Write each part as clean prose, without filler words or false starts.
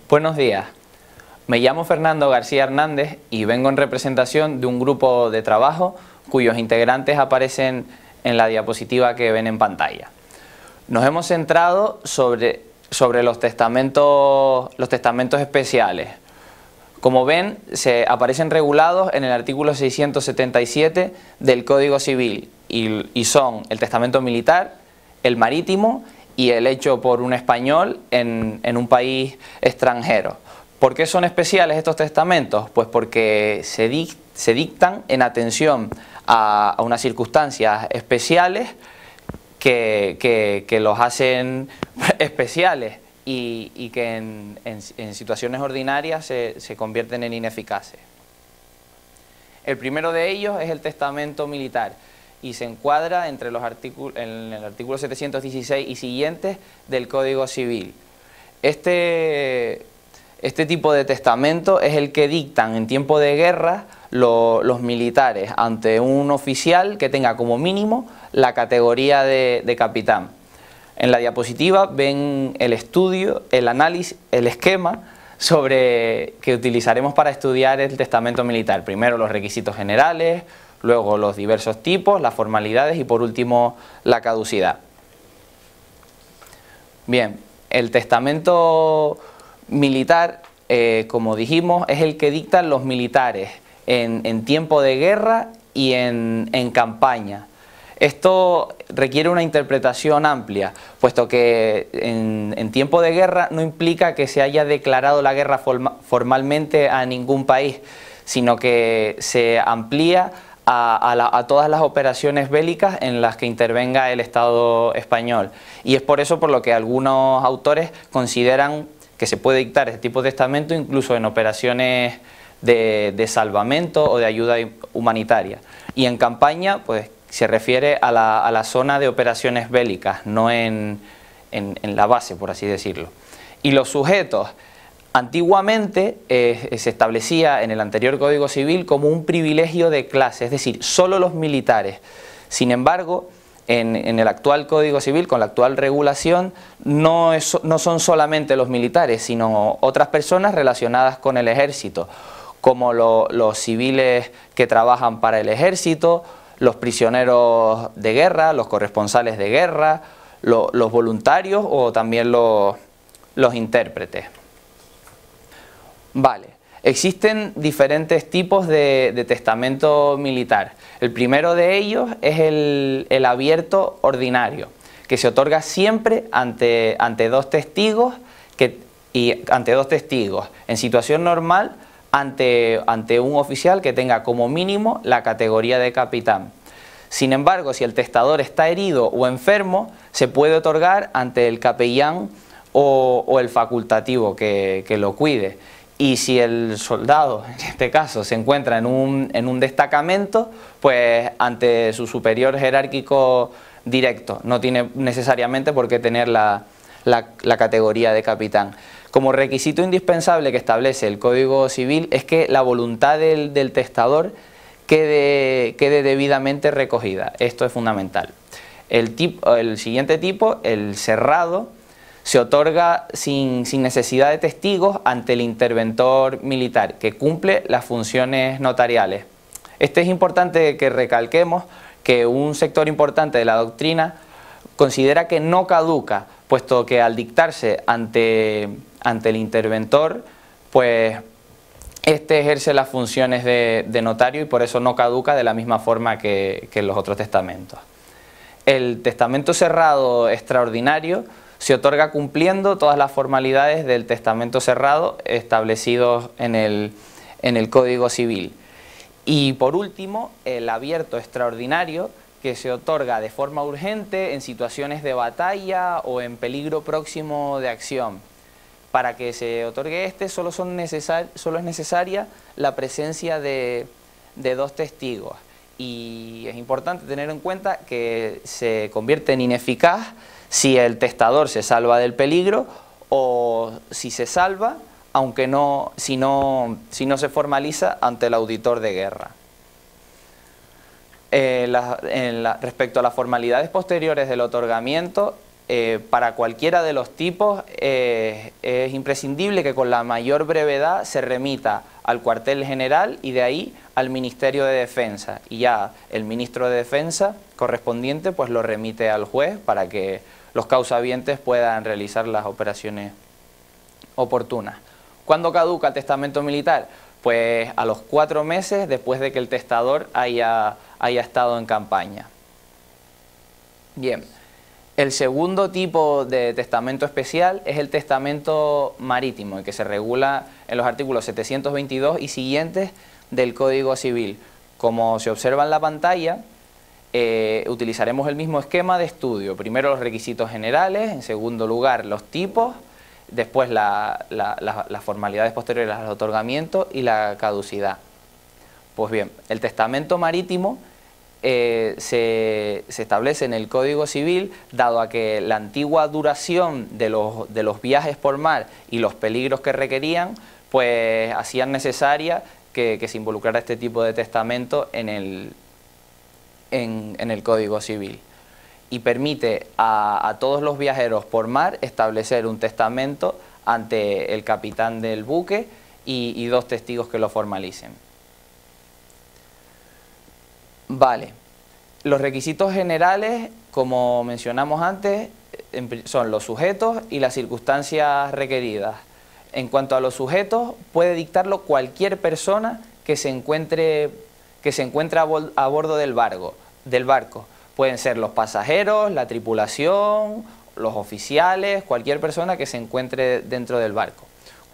Buenos días, me llamo Fernando García Hernández y vengo en representación de un grupo de trabajo cuyos integrantes aparecen en la diapositiva que ven en pantalla. Nos hemos centrado sobre los testamentos especiales. Como ven, aparecen regulados en el artículo 677 del Código Civil y son el testamento militar, el marítimo y el hecho por un español en un país extranjero. ¿Por qué son especiales estos testamentos? Pues porque se dictan en atención a unas circunstancias especiales que los hacen especiales y que en situaciones ordinarias se convierten en ineficaces. El primero de ellos es el testamento militar y se encuadra en el artículo 716 y siguientes del Código Civil. Este tipo de testamento es el que dictan en tiempo de guerra los militares ante un oficial que tenga como mínimo la categoría de capitán. En la diapositiva ven el estudio, el análisis, el esquema que utilizaremos para estudiar el testamento militar. Primero los requisitos generales, luego los diversos tipos, las formalidades y por último la caducidad. Bien, el testamento militar, como dijimos, es el que dictan los militares en tiempo de guerra y en campaña. Esto requiere una interpretación amplia, puesto que en tiempo de guerra no implica que se haya declarado la guerra formalmente a ningún país, sino que se amplía a todas las operaciones bélicas en las que intervenga el Estado español. Y es por eso por lo que algunos autores consideran que se puede dictar este tipo de testamento incluso en operaciones de salvamento o de ayuda humanitaria. Y en campaña, pues se refiere a la zona de operaciones bélicas, no en la base, por así decirlo. Y los sujetos, antiguamente se establecía en el anterior Código Civil como un privilegio de clase, es decir, solo los militares. Sin embargo, en el actual Código Civil, con la actual regulación, no son solamente los militares, sino otras personas relacionadas con el ejército, como los civiles que trabajan para el ejército, los prisioneros de guerra, los corresponsales de guerra, los voluntarios o también los intérpretes. Vale, existen diferentes tipos de testamento militar. El primero de ellos es el abierto ordinario, que se otorga siempre ante dos testigos en situación normal ante un oficial que tenga como mínimo la categoría de capitán. Sin embargo, si el testador está herido o enfermo, se puede otorgar ante el capellán o el facultativo que lo cuide. Y si el soldado, en este caso, se encuentra en un destacamento, pues ante su superior jerárquico directo. No tiene necesariamente por qué tener la categoría de capitán. Como requisito indispensable que establece el Código Civil es que la voluntad del testador quede debidamente recogida. Esto es fundamental. El siguiente tipo, el cerrado, se otorga sin necesidad de testigos ante el interventor militar, que cumple las funciones notariales. Es importante que recalquemos que un sector importante de la doctrina considera que no caduca, puesto que al dictarse ante el interventor, pues este ejerce las funciones de notario y por eso no caduca de la misma forma que los otros testamentos. El testamento cerrado extraordinario se otorga cumpliendo todas las formalidades del testamento cerrado establecidos en el Código Civil. Y por último, el abierto extraordinario, que se otorga de forma urgente en situaciones de batalla o en peligro próximo de acción. Para que se otorgue solo es necesaria la presencia de dos testigos. Y es importante tener en cuenta que se convierte en ineficaz si el testador se salva del peligro o si se salva, aunque si no se formaliza ante el auditor de guerra. Respecto a las formalidades posteriores del otorgamiento, para cualquiera de los tipos es imprescindible que con la mayor brevedad se remita al cuartel general y de ahí al Ministerio de Defensa, y ya el ministro de Defensa correspondiente pues lo remite al juez para que los causahabientes puedan realizar las operaciones oportunas. ¿Cuándo caduca el testamento militar? Pues a los 4 meses después de que el testador haya estado en campaña. Bien, el segundo tipo de testamento especial es el testamento marítimo, el que se regula en los artículos 722 y siguientes del Código Civil. Como se observa en la pantalla, utilizaremos el mismo esquema de estudio. Primero los requisitos generales, en segundo lugar los tipos, después las formalidades posteriores al otorgamiento y la caducidad. Pues bien, el testamento marítimo se establece en el Código Civil, dado a que la antigua duración de los viajes por mar y los peligros que requerían, pues hacían necesaria que se involucrara este tipo de testamento en el Código Civil. Y permite a todos los viajeros por mar establecer un testamento ante el capitán del buque y 2 testigos que lo formalicen. Vale, los requisitos generales, como mencionamos antes, son los sujetos y las circunstancias requeridas. En cuanto a los sujetos, puede dictarlo cualquier persona que se encuentre a bordo del barco. Pueden ser los pasajeros, la tripulación, los oficiales, cualquier persona que se encuentre dentro del barco.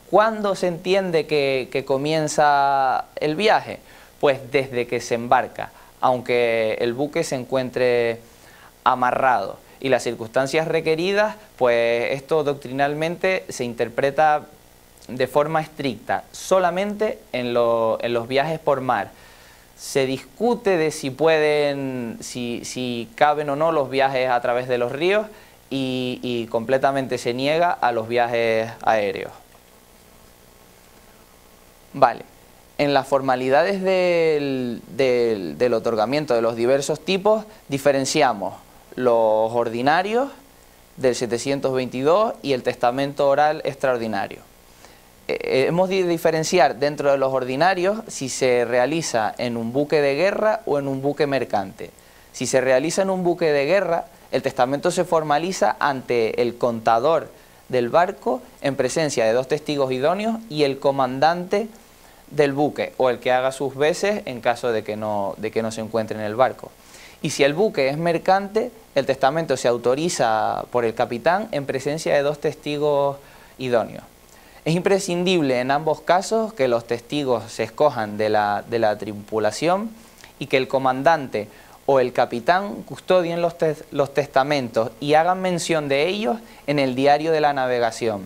¿Cuándo se entiende que comienza el viaje? Pues desde que se embarca, aunque el buque se encuentre amarrado. Y las circunstancias requeridas, pues esto doctrinalmente se interpreta de forma estricta, solamente en los viajes por mar. Se discute de si caben o no los viajes a través de los ríos y completamente se niega a los viajes aéreos. Vale, en las formalidades del otorgamiento de los diversos tipos diferenciamos los ordinarios del 722 y el testamento oral extraordinario. Hemos de diferenciar dentro de los ordinarios si se realiza en un buque de guerra o en un buque mercante. Si se realiza en un buque de guerra, el testamento se formaliza ante el contador del barco en presencia de 2 testigos idóneos y el comandante del buque o el que haga sus veces en caso de que no se encuentre en el barco. Y si el buque es mercante, el testamento se autoriza por el capitán en presencia de 2 testigos idóneos. Es imprescindible en ambos casos que los testigos se escojan de la tripulación y que el comandante o el capitán custodien los testamentos y hagan mención de ellos en el diario de la navegación.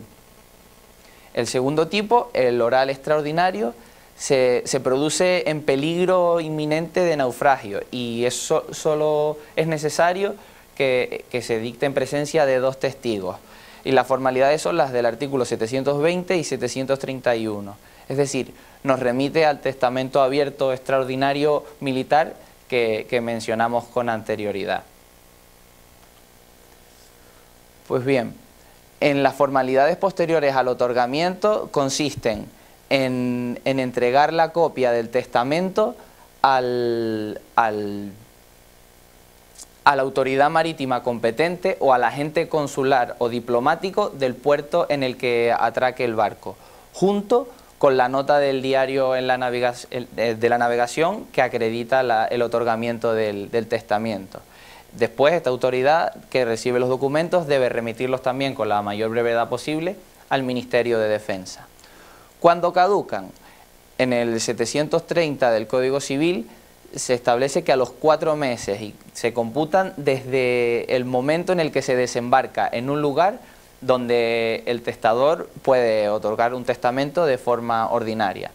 El segundo tipo, el oral extraordinario, se produce en peligro inminente de naufragio y eso solo es necesario que se dicte en presencia de 2 testigos. Y las formalidades son las del artículo 720 y 731. Es decir, nos remite al testamento abierto extraordinario militar que mencionamos con anterioridad. Pues bien, en las formalidades posteriores al otorgamiento consisten en entregar la copia del testamento a la autoridad marítima competente o al agente consular o diplomático del puerto en el que atraque el barco, junto con la nota del diario de la navegación que acredita el otorgamiento del testamento. Después, esta autoridad que recibe los documentos debe remitirlos también con la mayor brevedad posible al Ministerio de Defensa. ¿Cuándo caducan? En el 730 del Código Civil se establece que a los 4 meses y se computan desde el momento en el que se desembarca en un lugar donde el testador puede otorgar un testamento de forma ordinaria.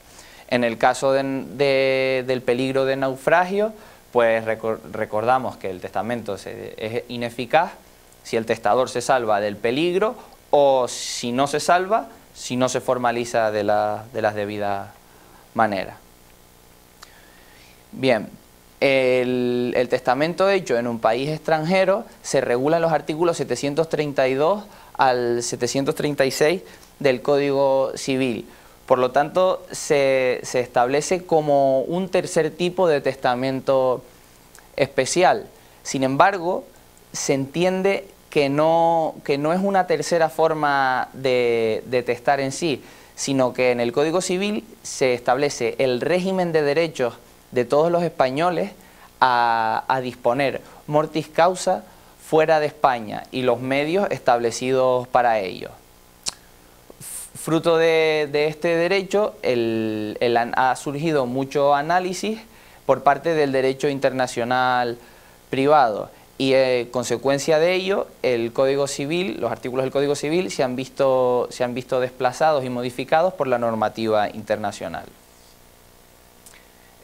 En el caso del peligro de naufragio, pues recordamos que el testamento es ineficaz si el testador se salva del peligro o si no se salva, si no se formaliza de las debidas maneras. Bien, El testamento hecho en un país extranjero se regula en los artículos 732 al 736 del Código Civil. Por lo tanto, se establece como un tercer tipo de testamento especial. Sin embargo, se entiende que no es una tercera forma de testar en sí, sino que en el Código Civil se establece el régimen de derechos de todos los españoles a disponer mortis causa fuera de España y los medios establecidos para ello. Fruto de este derecho ha surgido mucho análisis por parte del derecho internacional privado y consecuencia de ello el Código Civil, los artículos del Código Civil se han visto desplazados y modificados por la normativa internacional.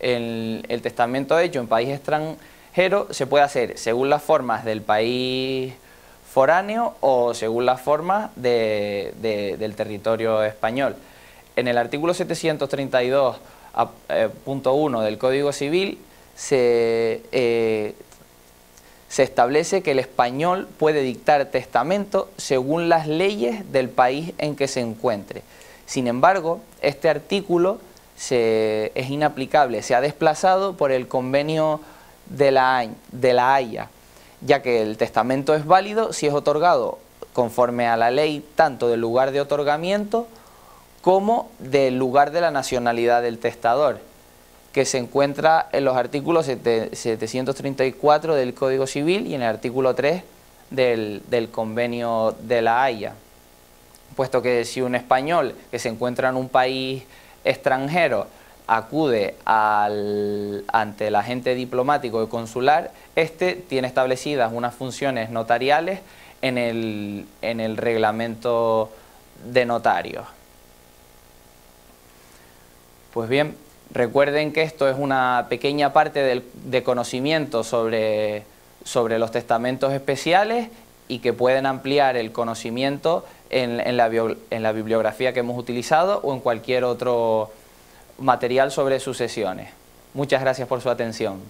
El testamento hecho en país extranjero se puede hacer según las formas del país foráneo o según las formas del territorio español. En el artículo 732.1 del Código Civil se establece que el español puede dictar testamento según las leyes del país en que se encuentre. Sin embargo, este artículo es inaplicable, se ha desplazado por el convenio de la Haya, ya que el testamento es válido si es otorgado conforme a la ley tanto del lugar de otorgamiento como del lugar de la nacionalidad del testador, que se encuentra en los artículos 734 del Código Civil y en el artículo 3 del convenio de la Haya, puesto que si un español que se encuentra en un país extranjero acude ante el agente diplomático y consular, este tiene establecidas unas funciones notariales en el reglamento de notarios. Pues bien, recuerden que esto es una pequeña parte de conocimiento sobre los testamentos especiales y que pueden ampliar el conocimiento en la bibliografía que hemos utilizado o en cualquier otro material sobre sucesiones. Muchas gracias por su atención.